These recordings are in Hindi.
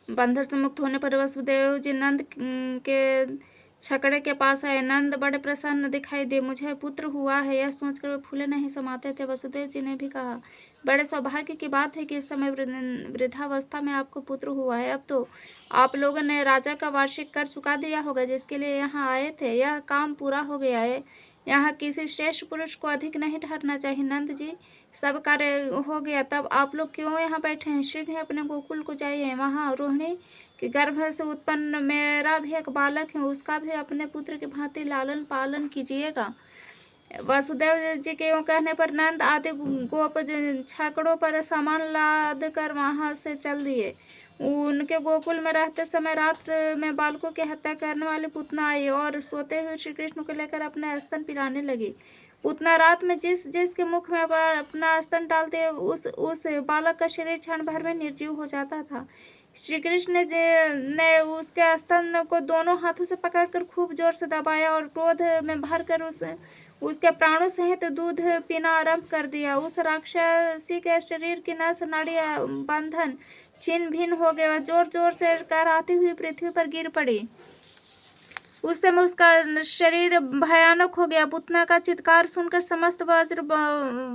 बंधन से मुक्त होने पर वसुदेव जी नंद के छकड़े के पास आए। नंद बड़े प्रसन्न दिखाई दे, मुझे पुत्र हुआ है, यह सोचकर वे फूले नहीं समाते थे। वसुदेव जी ने भी कहा, बड़े सौभाग्य की बात है कि इस समय वृद्धावस्था में आपको पुत्र हुआ है। अब तो आप लोगों ने राजा का वार्षिक कर चुका दिया होगा जिसके लिए यहाँ आए थे। यह काम पूरा हो गया है। यहाँ किसी श्रेष्ठ पुरुष को अधिक नहीं ठहरना चाहिए। नंद जी, सब कार्य हो गया, तब आप लोग क्यों यहाँ बैठे हैं? शीघ्र अपने गोकुल को जाइए। वहाँ रोहिणी के गर्भ से उत्पन्न मेरा भी एक बालक है, उसका भी अपने पुत्र की भांति लालन पालन कीजिएगा। वसुदेव जी के यूँ कहने पर नंद आदि गोप छकड़ों पर सामान लाद कर वहां से चल दिए। उनके गोकुल में रहते समय रात में बालकों की हत्या करने वाली पुतना आई और सोते हुए श्री कृष्ण को लेकर अपने स्तन पिलाने लगी। पुतना रात में जिस जिसके मुख में अपना स्तन डालते उस बालक का शरीर क्षण भर में निर्जीव हो जाता था। श्री कृष्ण ने उसके स्तन को दोनों हाथों से पकड़कर खूब जोर से दबाया और क्रोध में भरकर उसके प्राणों सहित दूध पीना आरंभ कर दिया। उस राक्षसी के शरीर की नस नाड़ी बंधन छिन्न भिन्न हो गए। वह जोर जोर से कराहती हुई पृथ्वी पर गिर पड़ी। उस समय उसका शरीर भयानक हो गया। पुतना का चित्कार सुनकर समस्त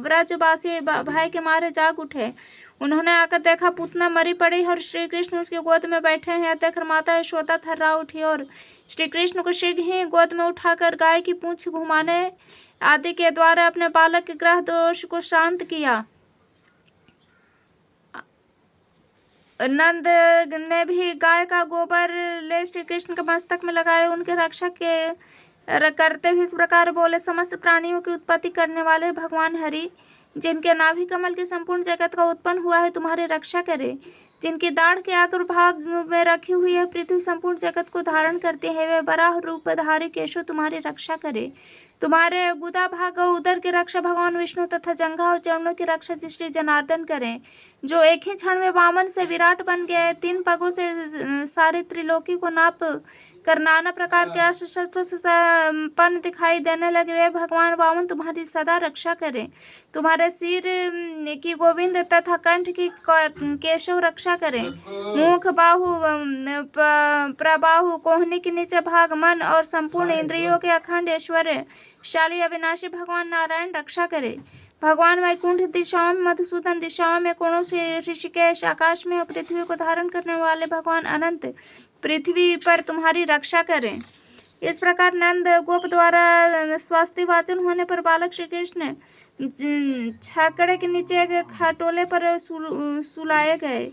व्रजवासी भय के मारे जाग उठे। उन्होंने आकर देखा पुतना मरी पड़ी और श्री कृष्ण उसकी गोद में बैठे हैं। देखकर माता यशोदा थर्रा उठी और श्री कृष्ण को शीघ्र ही गोद में उठाकर गाय की पूंछ घुमाने आदि के द्वारा अपने बालक के ग्रह दोष को शांत किया। नंद ने भी गाय का गोबर ले श्री कृष्ण के मस्तक में लगाया। उनके रक्षा के करते हुए इस प्रकार बोले, समस्त प्राणियों की उत्पत्ति करने वाले भगवान हरि, जिनके नाभि कमल के संपूर्ण जगत का उत्पन्न हुआ है, तुम्हारी रक्षा करे। जिनकी दाढ़ के अग्रभाग में रखी हुई है पृथ्वी संपूर्ण जगत को धारण करते हैं, वे बराह रूपधारी केशव तुम्हारी रक्षा करे। तुम्हारे गुदा भाग और उदर की रक्षा भगवान विष्णु तथा जंघा और चरणों की रक्षा श्री जनार्दन करें, जो एक ही क्षण में वामन से विराट बन गए। 3 पगों से सारी त्रिलोकी को नाप कर नाना प्रकार के अस्त्र शस्त्रों से संपन्न दिखाई देने लगे। वे भगवान वामन तुम्हारी सदा रक्षा करें। तुम्हारे सिर की गोविंद तथा कंठ की केशव रक्षा करें। मुख, बाहु, प्रबाहु, कोहनी के नीचे भाग, मन और संपूर्ण इंद्रियों के अखंड ऐश्वर्यशाली अविनाशी भगवान नारायण रक्षा करे। भगवान वैकुंठ दिशाओं में, मधुसूदन दिशाओं में, कोणों से ऋषिकेश, आकाश में और पृथ्वी को धारण करने वाले भगवान अनंत पृथ्वी पर तुम्हारी रक्षा करें। इस प्रकार नंद गोप द्वारा स्वास्थ्य वाचन होने पर बालक श्री कृष्ण छाकड़े के नीचे एक खटोले पर सुलाए गए।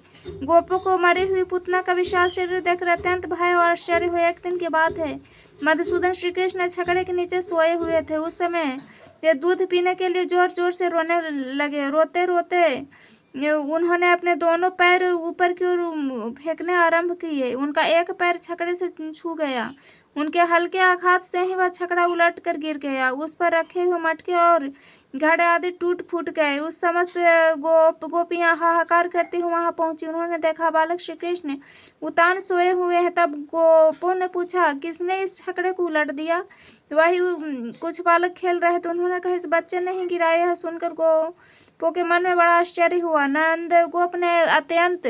गोपों को मरी हुई पुतना का विशाल शरीर देखकर अत्यंत भय और आश्चर्य हुए। एक दिन की बात है, मधुसूदन श्री कृष्ण छकड़े के नीचे सोए हुए थे। उस समय ये दूध पीने के लिए जोर जोर से रोने लगे। रोते रोते उन्होंने अपने दोनों पैर ऊपर की ओर फेंकने आरंभ किए। उनका एक पैर छकड़े से छू गया। उनके हल्के आघात से ही वह छकड़ा उलट कर गिर गया। उस पर रखे हुए मटके और घड़े आदि टूट फूट गए। उस समस्त गोपियां हाहाकार करती हुई वहां पहुंची। उन्होंने देखा बालक श्री कृष्ण उतान सोए हुए हैं। तब गोपों ने पूछा, किसने इस छकड़े को उलट दिया? वही कुछ बालक खेल रहे थे। उन्होंने कहा, इस बच्चे ने ही गिराया। यह सुनकर गोपों के मन में बड़ा आश्चर्य हुआ। नंद गोप ने अत्यंत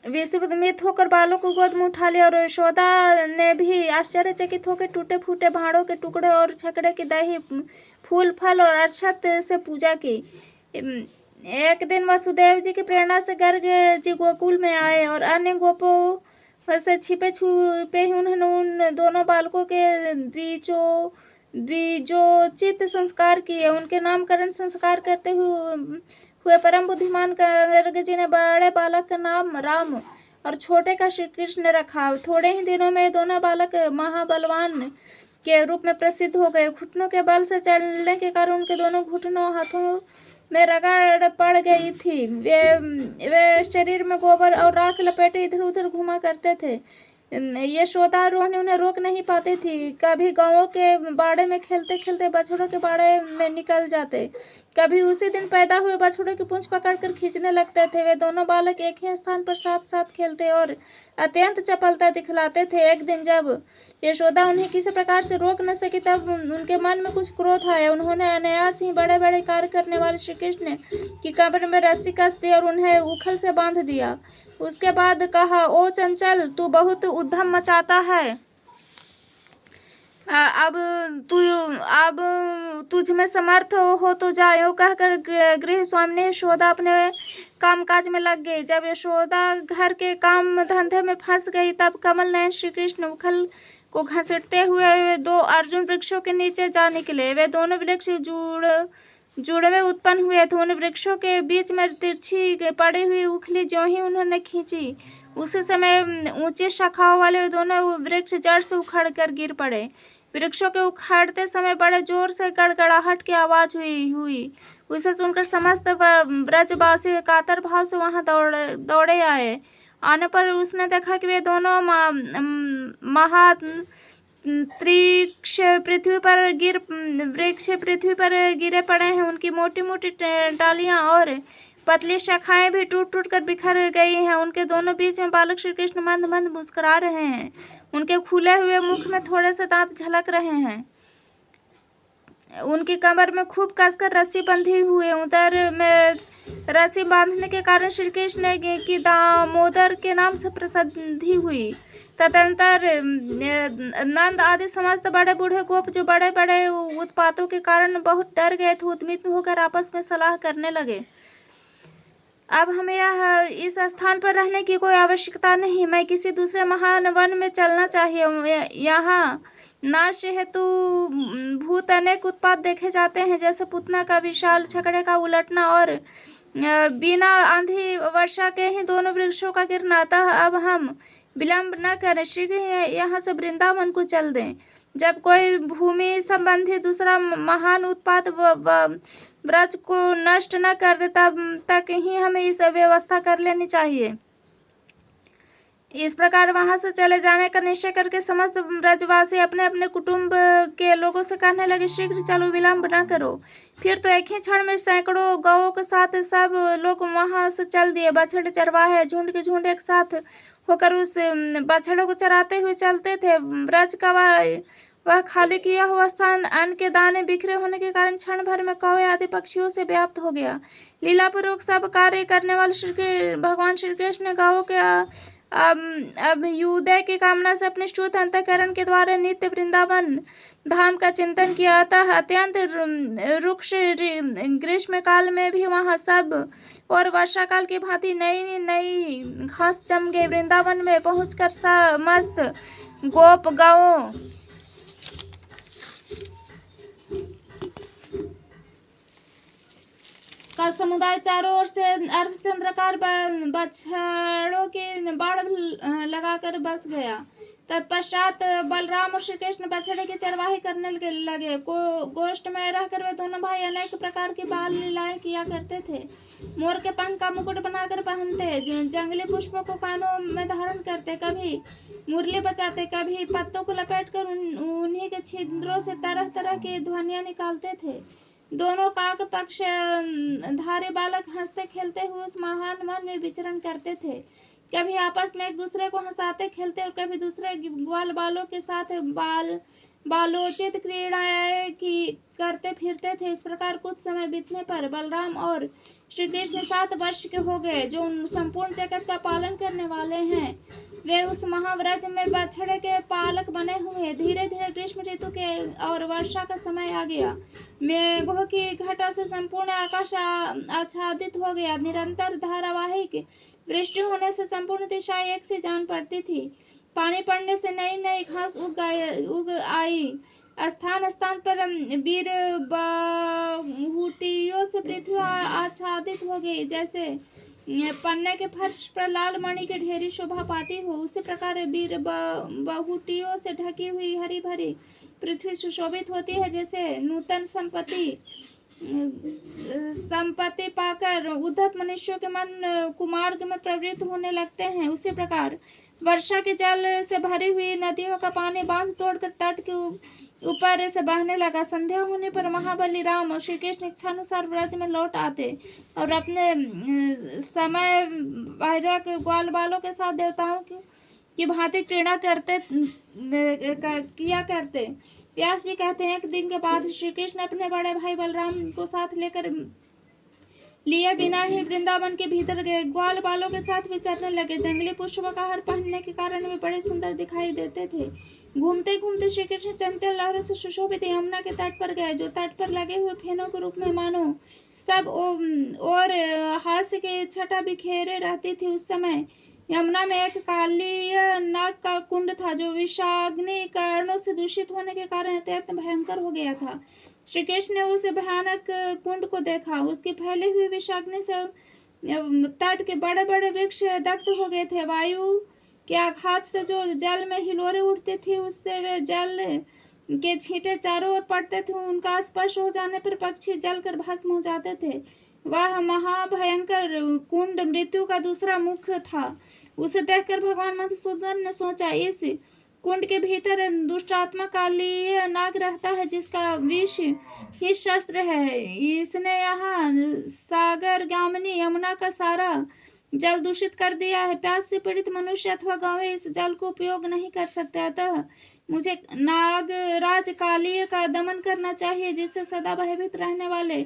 विस्मित होकर बालों को गोद में उठा लिया और यशोदा ने भी आश्चर्यचकित होकर टूटे फूटे भाड़ों के टुकड़े और छकड़े की दही, फूल, फल और अक्षत से पूजा की। एक दिन वसुदेव जी की प्रेरणा से गर्ग जी गोकुल में आए और अन्य गोपों से छिपे छुपे ही उन्होंने उन दोनों बालकों के द्विजोचित संस्कार किए। उनके नामकरण संस्कार करते हुए परम बुद्धिमान गर्ग जी ने बड़े बालक का नाम राम और छोटे का श्री कृष्ण रखा। थोड़े ही दिनों में दोनों बालक महाबलवान के रूप में प्रसिद्ध हो गए। घुटनों के बल से चलने के कारण उनके दोनों घुटनों हाथों में रगड़ पड़ गई थी। वे शरीर में गोबर और राख लपेटे इधर उधर घुमा करते थे। यशोदा और रोहिणी उन्हें रोक नहीं पाती थी। कभी गांवों के बाड़े में खेलते खेलते बछड़ों के बाड़े में निकल जाते, कभी उसी दिन पैदा हुए बछड़ों की पूंछ पकड़कर खींचने लगते थे। वे दोनों बालक एक ही स्थान पर साथ साथ खेलते और अत्यंत चपलता दिखलाते थे। एक दिन जब यशोदा उन्हें किसी प्रकार से रोक न सकी, तब उनके मन में कुछ क्रोध आया। उन्होंने अनायास ही बड़े बड़े कार्य करने वाले श्री कृष्ण की कमर में रस्सी कस दी और उन्हें उखल से बांध दिया। उसके बाद कहा, ओ चंचल, तू बहुत उद्यम मचाता है। अब तुझ में समर्थ हो तो जा। यूं कहकर गृह स्वामिनी यशोदा अपने कामकाज में लग गई। जब यशोदा घर के काम धंधे में फंस गई, तब कमल नयन श्री कृष्ण उखल को घसीटते हुए दो अर्जुन वृक्षों के नीचे जा निकले। वे दोनों वृक्ष जुड़वे उत्पन्न हुए थे। उन वृक्षों के बीच में तिरछी पड़ी हुई उखली ज्यों ही उन्होंने खींची, उसी समय ऊंची शाखाओं वाले दोनों वृक्ष जड़ से उखड़ कर गिर पड़े। वृक्षों के उखाड़ते समय बड़े जोर से गड़गड़ाहट की आवाज हुई। उसे सुनकर समस्त ब्रजवासी कातर भाव से वहां दौड़े आए। आने पर उसने देखा कि वे दोनों वृक्ष पृथ्वी पर गिरे पड़े हैं। उनकी मोटी मोटी डालियां और पतली शाखाएं भी टूट टूट कर बिखर गई हैं। उनके दोनों बीच में बालक श्री कृष्ण मंद मंद मुस्कुरा रहे हैं। उनके खुले हुए मुख में थोड़े से दांत झलक रहे हैं। उनकी कमर में खूब कसकर रस्सी बंधी हुई। उदर में रस्सी बांधने के कारण श्री कृष्ण की दामोदर के नाम से प्रसिद्धि हुई। तदंतर नंद आदि समस्त बड़े बूढ़े गोप, जो बड़े बड़े उत्पातों के कारण बहुत डर गए थे, उद्विग्न होकर आपस में सलाह करने लगे। अब हमें इस स्थान पर रहने की कोई आवश्यकता नहीं। मैं किसी दूसरे महान वन में चलना चाहिए। यहाँ नाश हेतु भूत अनेक उत्पात देखे जाते हैं, जैसे पुतना का विशाल छकड़े का उलटना और बिना आंधी वर्षा के ही दोनों वृक्षों का गिरना। अतः अब हम विलंब न करें, शीघ्र यहाँ से वृंदावन को चल दें। जब कोई भूमि संबंधी दूसरा महान उत्पात ब्रज को नष्ट न कर दे, तब तक ही हमें इस व्यवस्था कर लेनी चाहिए। इस प्रकार वहां से चले जाने का निश्चय करके समस्त ब्रजवासी अपने अपने कुटुंब के लोगों से कहने लगे, शीघ्र चलो, विलंब न करो। फिर तो एक ही क्षण में सैकड़ों गौओं के साथ सब लोग वहां से चल दिए। बछड़े चरवाहे झुंड के झुंड एक साथ होकर उस बछड़ों को चराते हुए चलते थे। ब्रज का वह खाली किया हुआ स्थान अन्न के दाने बिखरे होने के कारण क्षण भर में कौवे आदि पक्षियों से व्याप्त हो गया। लीलापूर्वक सब कार्य करने वाले भगवान श्री कृष्ण गौओं के अभ्युदय की कामना से अपने शुद्ध अंतःकरण के द्वारा नित्य वृंदावन धाम का चिंतन किया। अतः अत्यंत रुक्ष ग्रीष्म काल में भी वहां सब और वर्षा काल की भांति नई नई घास जम गई। वृंदावन में पहुंचकर समस्त गोप गौओं का समुदाय चारों ओर से अर्धचंद्राकार बछड़ों के बाड़ लगाकर बस गया। तत्पश्चात बलराम और श्री कृष्ण बछड़े की चरवाही करने लगे। गोष्ठ में रहकर वे दोनों भाई अनेक प्रकार की बाल लीलाएं किया करते थे। मोर के पंख का मुकुट बनाकर पहनते, जंगली पुष्पों को कानों में धारण करते, कभी मुरली बजाते, कभी पत्तों को लपेटकर उन्हीं के छिद्रों से तरह तरह की ध्वनियां निकालते थे। दोनों काक पक्ष धारी बालक हंसते खेलते हुए उस महान वन में विचरण करते थे। कभी आपस में एक दूसरे को हंसाते खेलते और कभी दूसरे ग्वाल बालों के साथ बालोचित क्रीड़ाएं करते फिरते थे। इस प्रकार कुछ समय बीतने पर बलराम और श्री कृष्ण 7 वर्ष के हो गए, जो संपूर्ण जगत का पालन करने वाले हैं। वे उस महाव्रज में बछड़े के पालक बने हुए। धीरे धीरे ग्रीष्म ऋतु के और वर्षा का समय आ गया। मेघों की घटा से संपूर्ण आकाश आच्छादित हो गया। निरंतर धारावाहिक वृष्टि होने से संपूर्ण दिशाएं एक सी जान पड़ती थी। पानी पड़ने से नई नई घास उग आई। स्थान स्थान पर वीर बहुटियों से पृथ्वी आच्छादित हो गई। जैसे पन्ने के फर्श पर लाल मणि की ढेरी शोभा पाती हो, उसी प्रकार वीर बहुटियों से ढकी हुई हरी भरी पृथ्वी सुशोभित होती है। जैसे नूतन संपत्ति पाकर उद्धत मनुष्यों के मन कुमार्ग में प्रवृत्त होने लगते हैं, उसी प्रकार वर्षा के जल से भरी हुई नदियों का पानी बांध तोड़कर तट के ऊपर से बहने लगा। संध्या होने पर महाबली राम और श्री कृष्ण इच्छानुसार व्रज में लौट आते और अपने समय वैराग ग्वाल बालों के साथ देवताओं की भांति क्रीड़ा करते किया करते। व्यास जी कहते हैं, एक दिन के बाद श्री कृष्ण अपने बड़े भाई बलराम को साथ लेकर लिए बिना ही वृंदावन के भीतर गए। ग्वाल बालों के साथ विचरने लगे। जंगली पुष्पों का हार पहनने के कारण वे बड़े सुंदर दिखाई देते थे। घूमते घूमते श्री कृष्ण चंचल लहरों से सुशोभित यमुना के तट पर गए, जो तट पर लगे हुए फेनों के रूप में मानो सब और हास्य की छटा बिखेरे रहती थी। उस समय यमुना में एक काली नाग का कुंड था, जो विषाग्नि कारणों से दूषित होने के कारण अत्यंत भयंकर हो गया था। श्री कृष्ण ने उस भयानक कुंड को देखा। उसकी फैली हुई विषाग्नि से तट के बड़े बड़े वृक्ष दग्ध हो गए थे। वायु के आघात से जो जल में हिलोरे उठते थे, उससे वे जल के छींटे चारों ओर पड़ते थे। उनका स्पर्श हो जाने पर पक्षी जलकर भस्म हो जाते थे। वह महाभयंकर कुंड मृत्यु का दूसरा मुख था। उसे देखकर भगवान मधुसूदन ने सोचा, इस कुंड के भीतर दुष्ट आत्मा काली नाग रहता है, जिसका विष ही शस्त्र है। इसने यहाँ सागर गामिनी यमुना का सारा जल दूषित कर दिया है। प्यास से पीड़ित मनुष्य अथवा गौवे इस जल को उपयोग नहीं कर सकते। अतः मुझे नागराज काली का दमन करना चाहिए, जिससे सदा भयभीत रहने वाले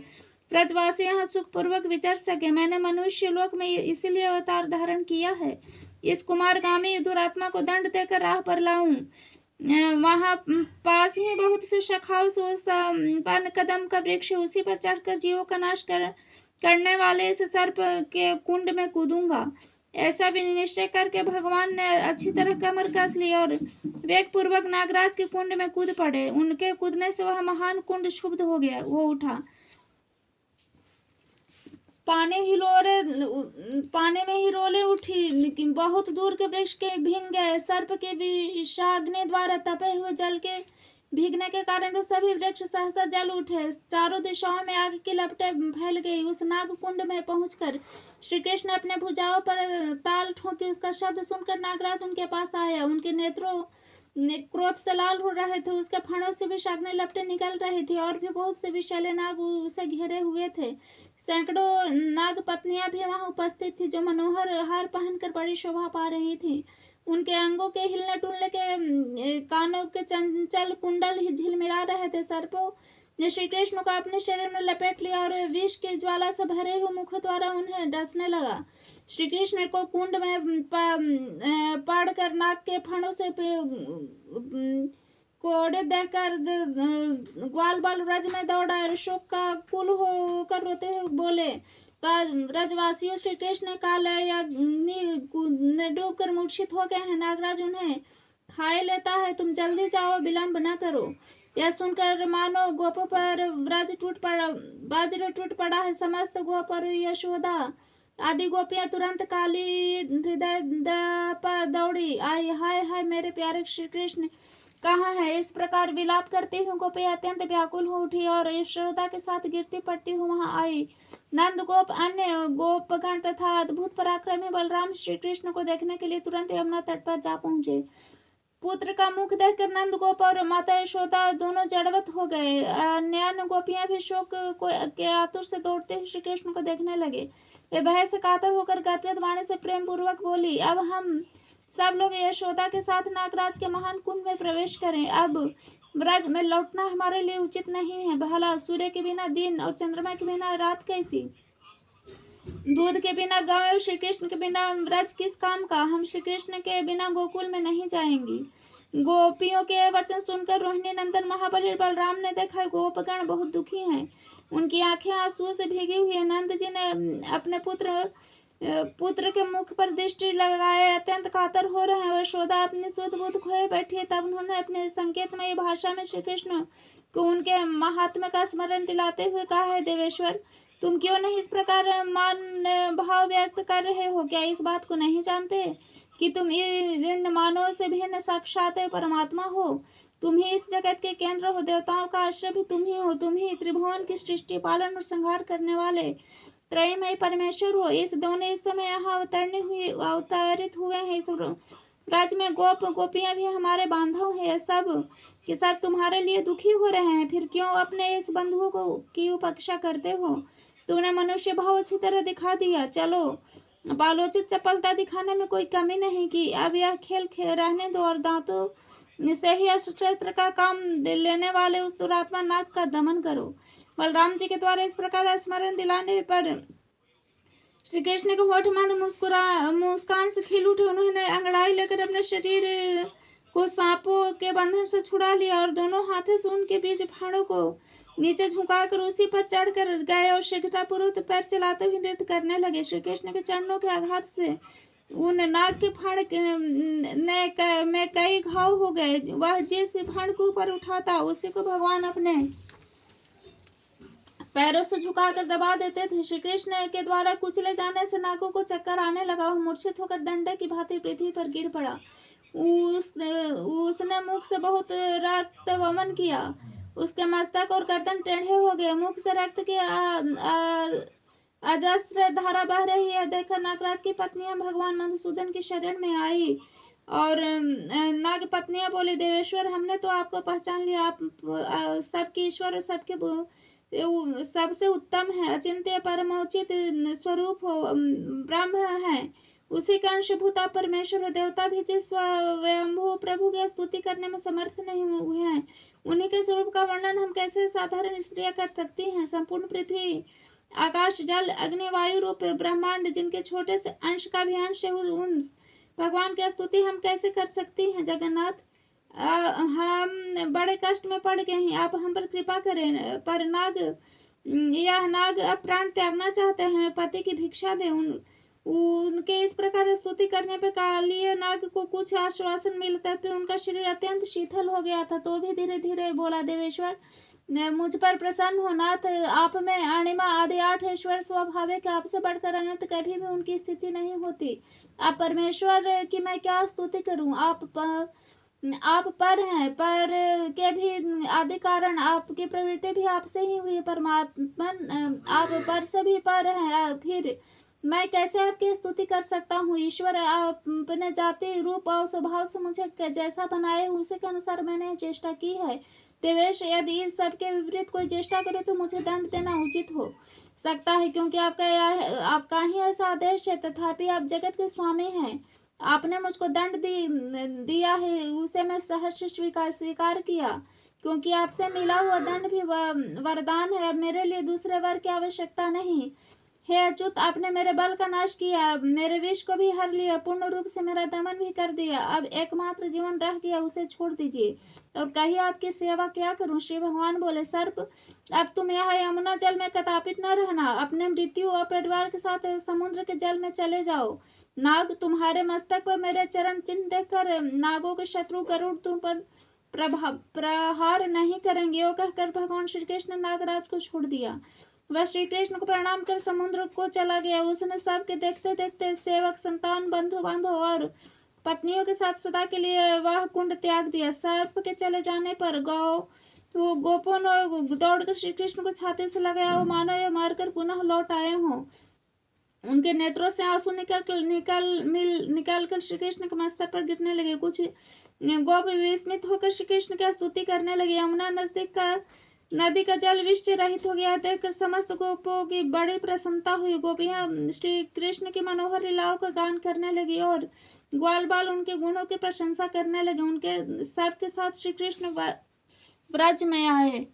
ब्रजवासी यहाँ सुखपूर्वक विचर सके। मैंने मनुष्य लोक में इसीलिए अवतार धारण किया है, इस कुमारगामी दुरात्मा को दंड देकर राह पर लाऊं। वहां पास ही बहुत से शाखाओं से पान कदम का वृक्ष, उसी पर चढ़कर जीवों का नाश करने वाले इस सर्प के कुंड में कूदूंगा। ऐसा भी निश्चय करके भगवान ने अच्छी तरह कमर कस ली और वेग पूर्वक नागराज के कुंड में कूद पड़े। उनके कूदने से वह महान कुंड क्षुब्ध हो उठा। पानी में हिलोरे उठी। बहुत दूर के वृक्ष के भीग गए। सर्प के विषाग्नि द्वारा तपे हुए जल के भीगने के कारण वे सभी वृक्ष सहसा जल उठे। चारों दिशाओं में आग की लपटें फैल गई। उस नाग कुंड में पहुंचकर श्री कृष्ण अपने भुजाओं पर ताल ठोंकी। उसका शब्द सुनकर नागराज उनके पास आया। उनके नेत्रों क्रोध से लाल हो रहे थे। उसके फणों से विषाग्नि लपटें निकल रही थी और भी बहुत से विषैले नाग उसे घेरे हुए थे। सैकड़ों नाग पत्नियां भी वहां उपस्थित थी, जो मनोहर हार पहनकर बड़ी शोभा पा रही थी। उनके अंगों के हिलने डुलने के कानों के चंचल कुंडल झिलमिला रहे थे। सर्पों ने श्री कृष्ण को अपने शरीर में लपेट लिया और विष की ज्वाला से भरे हुए मुख द्वारा उन्हें डसने लगा। श्री कृष्ण को कुंड में पड़कर नाग के फणों से कोड़े देखकर ग्वाल बाल रज में दौड़ा। शोक का कुल होकर रोते हुए बोले, ब्रजवासियों, श्री कृष्ण काल डूब कर मूर्छित हो गए हैं। नागराज उन्हें खाए लेता है, तुम जल्दी जाओ, विलंब न करो। यह सुनकर मानो गोपों पर वज्र टूट पड़ा है। समस्त गोप और यशोदा आदि गोपियां तुरंत काली हृदय पर दौड़ी आई। हाय हाय, मेरे प्यारे श्री कृष्ण कहाँ है? इस प्रकार विलाप करती हूँ गोपियां अत्यंत व्याकुल हो उठी और यशोदा के साथ गिरती पड़ती हूँ वहां आई। नंद गोप, अन्य गोपगण तथा अद्भुत पराक्रमी बलराम श्री कृष्ण को देखने के लिए तुरंत यमुना तट पर जा पहुंचे। पुत्र का मुख देखकर नंद गोप और माता यशोदा दोनों जड़वत हो गए। अन्य गोपियां भी शोक के आतुर से दौड़ते हुए श्री कृष्ण को देखने लगे। वे भय से कातर होकर गदगद वाणी से प्रेम पूर्वक बोली, अब हम सब लोग यशोदा के साथ नागराज के महान कुंड में प्रवेश करें। अब ब्रज में लौटना हमारे लिए उचित नहीं है। भला सूर्य के बिना दिन और चंद्रमा के बिना रात कैसी? दूध के बिना गाय और श्री कृष्ण के बिना ब्रज किस काम का? हम श्री कृष्ण के बिना गोकुल में नहीं जाएंगी। गोपियों के वचन सुनकर रोहिणी नंदन महाबली बलराम ने देखा गोपगण बहुत दुखी हैं। उनकी आंखें आंसुओं से भीगी हुई है। नंद जी ने अपने पुत्र के मुख पर दृष्टि लगाए अत्यंत कातर हो रहे हैं। यशोदा अपनी सुध बुध खोए बैठी है। तब उन्होंने अपने संकेतमयी भाषा में श्री कृष्ण को उनके महात्म्य का स्मरण दिलाते हुए कहा है, देवेश्वर, तुम क्यों नहीं इस प्रकार मान भाव व्यक्त कर रहे हो? क्या इस बात को नहीं जानते कि तुम इन मानवों से भिन्न साक्षात परमात्मा हो? तुम ही इस जगत के केंद्र हो। देवताओं का आश्रय भी तुम ही हो। तुम ही त्रिभुवन की सृष्टि, पालन और संहार करने वाले त्रयमय परमेश्वर हो। इस दोनों इस समय यहाँ अवतरित हुए हैं। इस ब्रज में गोप गोपियां भी हमारे बांधव हैं, सब कि सब तुम्हारे लिए दुखी हो रहे हैं, फिर क्यों अपने इस बंधुओं को की उपेक्षा करते हो? तुमने मनुष्य भाव अच्छी तरह दिखा दिया, चलो बालोचित चपलता दिखाने में कोई कमी नहीं की। अब यह खेल रहने दो और दांतों से ही अस्त्र का काम लेने वाले उस दुरात्मा नाग का दमन करो। बलराम जी के द्वारा इस प्रकार स्मरण दिलाने पर श्री कृष्ण के होठ मंद मुस्कान से खिल उठे। उन्होंने अंगड़ाई लेकर अपने शरीर को सांपों के बंधन से छुड़ा लिया और दोनों हाथों से उनके बीच फाड़ों को नीचे झुकाकर उसी पर चढ़कर गए और शीघ्रतापूर्वक पैर चलाते हुए नृत्य करने लगे। श्री कृष्ण के चरणों के आघात से उन नाग के फाड़ में कई घाव हो गए। वह जिस फाड़ को ऊपर उठाता उसी को भगवान अपने पैरों से झुकाकर दबा देते थे। श्री कृष्ण के द्वारा कुचले जाने से नागों को चक्कर आने लगा। वह मूर्छित होकर डंडे की भांति पृथ्वी पर गिर पड़ा। उसने मुख से बहुत रक्त वमन किया। उसके मस्तक और गर्दन टेढ़े हो गए। मुख से रक्त की अजस्र धारा बह रही है। देखकर नागराज की पत्नियां भगवान मधुसूदन की शरण में आई और नाग पत्नियां बोली, देवेश्वर, हमने तो आपको पहचान लिया। आप सबके ईश्वर और सबके सबसे उत्तम है, अचिंत्य परमोचित स्वरूप हो, ब्रह्म है। उसी का अंशभूत आप परमेश्वर और देवता भी जिस स्वयंभू प्रभु की स्तुति करने में समर्थ नहीं हुए हैं, उन्हीं के स्वरूप का वर्णन हम कैसे साधारण स्त्रियां कर सकती हैं? संपूर्ण पृथ्वी, आकाश, जल, अग्नि, वायु रूप ब्रह्मांड, जिनके छोटे से अंश का भी अंश है, उन भगवान की स्तुति हम कैसे कर सकती हैं? जगन्नाथ, हम बड़े कष्ट में पड़ गए हैं, आप हम पर कृपा करें। पर यह नाग अब प्राण त्यागना चाहते हैं, हमें पति की भिक्षा दे। उनके इस प्रकार स्तुति करने पर कालिय नाग को कुछ आश्वासन मिलता था। उनका शरीर अत्यंत शीतल हो गया था, तो भी धीरे धीरे बोला, देवेश्वर, मुझ पर प्रसन्न हो। नाथ, आप में अणिमा आदि 8 ईश्वर स्वाभाविक, आपसे बढ़कर अनंत कभी भी उनकी स्थिति नहीं होती। आप परमेश्वर की मैं क्या स्तुति करूं? आप पर हैं, पर के भी आदि कारण, आपकी प्रवृत्ति भी आपसे ही हुई। परमात्मन, आप पर से भी पर हैं, फिर मैं कैसे आपकी स्तुति कर सकता हूँ? ईश्वर, अपने जाति रूप और स्वभाव से मुझे जैसा बनाए उसी के अनुसार मैंने चेष्टा की है। देवेश, यदि इस सब के विपरीत कोई चेष्टा करे तो मुझे दंड देना उचित हो सकता है, क्योंकि आपका ही ऐसा आदेश है। तथापि आप जगत के स्वामी हैं, आपने मुझको दंड दिया है, उसे मैं सहर्ष स्वीकार किया, क्योंकि आपसे मिला हुआ दंड भी वरदान है। अब मेरे लिए दूसरे वर की आवश्यकता नहीं। हे अच्युत, आपने मेरे बल का नाश किया, मेरे विष को भी हर लिया, पूर्ण रूप से मेरा दमन भी कर दिया। अब एकमात्र जीवन रह गया, उसे छोड़ दीजिए और कहिए आपकी सेवा क्या करूं? श्री भगवान बोले, सर्प, अब तुम यहाँ यमुना जल में कदापित न रहना, अपने मृत्यु और परिवार के साथ समुद्र के जल में चले जाओ। नाग, तुम्हारे मस्तक पर मेरे चरण चिन्ह देखकर नागों के शत्रु गरुड़ तुम पर प्रहार नहीं करेंगे। यो कहकर भगवान श्री कृष्ण ने नागराज को छोड़ दिया। वह श्री कृष्ण को प्रणाम कर समुद्र को चला गया। उसने सबके देखते देखते सेवक, संतान, बंधु बांधव और पत्नियों के साथ सदा के लिए वह कुंड त्याग दिया। सर्प के चले जाने पर गोपों ने दौड़कर श्री कृष्ण को छाती से लगाया, वो मानो ये मारकर पुनः लौट आए हों। उनके नेत्रों से आंसू निकल कर श्री कृष्ण के मस्तक पर गिरने लगे। कुछ गोप विस्मित होकर श्री कृष्ण की स्तुति करने लगे। यमुना नदी का जल विष रहित हो गया देखकर समस्त गोपों की बड़ी प्रसन्नता हुई। गोपियां श्री कृष्ण की मनोहर लीलाओं का गान करने लगी और ग्वाल बाल उनके गुणों की प्रशंसा करने लगे। उनके सबके साथ श्री कृष्ण ब्रज में आए।